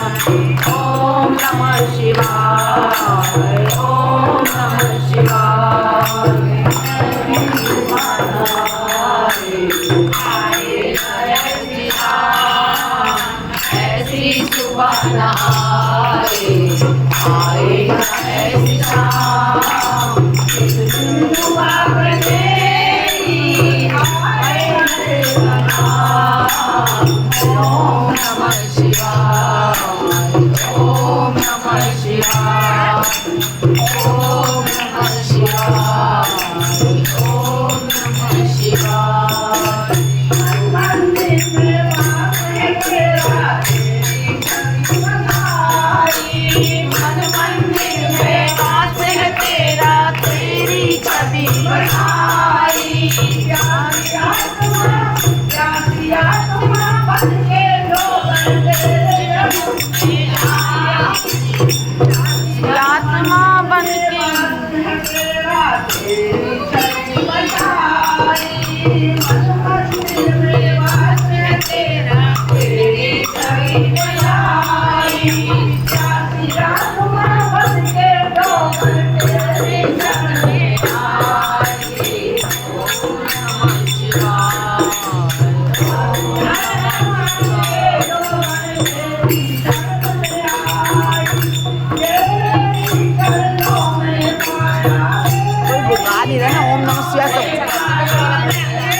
ओम नमः शिवाय ओम नमः शिवाय ऐसी सुबह आए ऐसी शाम दुआ ओम नमः शिवाय ओम नमः शिवाय ओम नमः शिवाय ओम नमः शिवाय मंदिर में वास है तेरा मन मंदिर में वास है तेरा तेरी छवि बनाई आत्मा बन के नहीं रहा ना ओम नमः शिवाय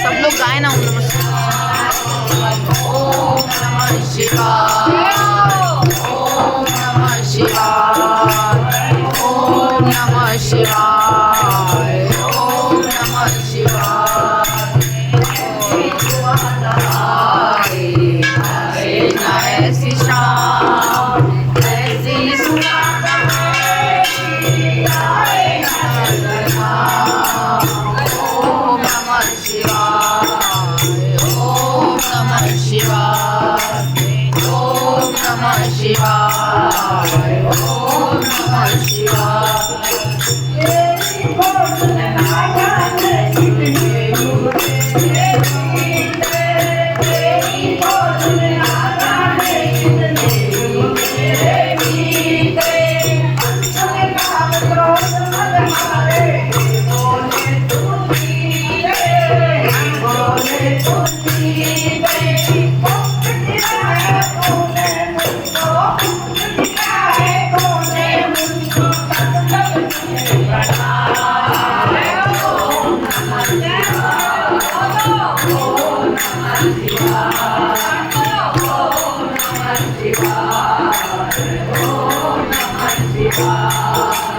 सब लोग गाए ना ओम नमः शिवाय ओम नमः शिवाय ओम नमः शिवाय ओम नमः शिवाय ऐसी शाम ऐसी ओम नमः शिवाय ओम नमः शिवाय ओम नमः शिवाय ओम नमः शिवाय ओम नमः शिवाय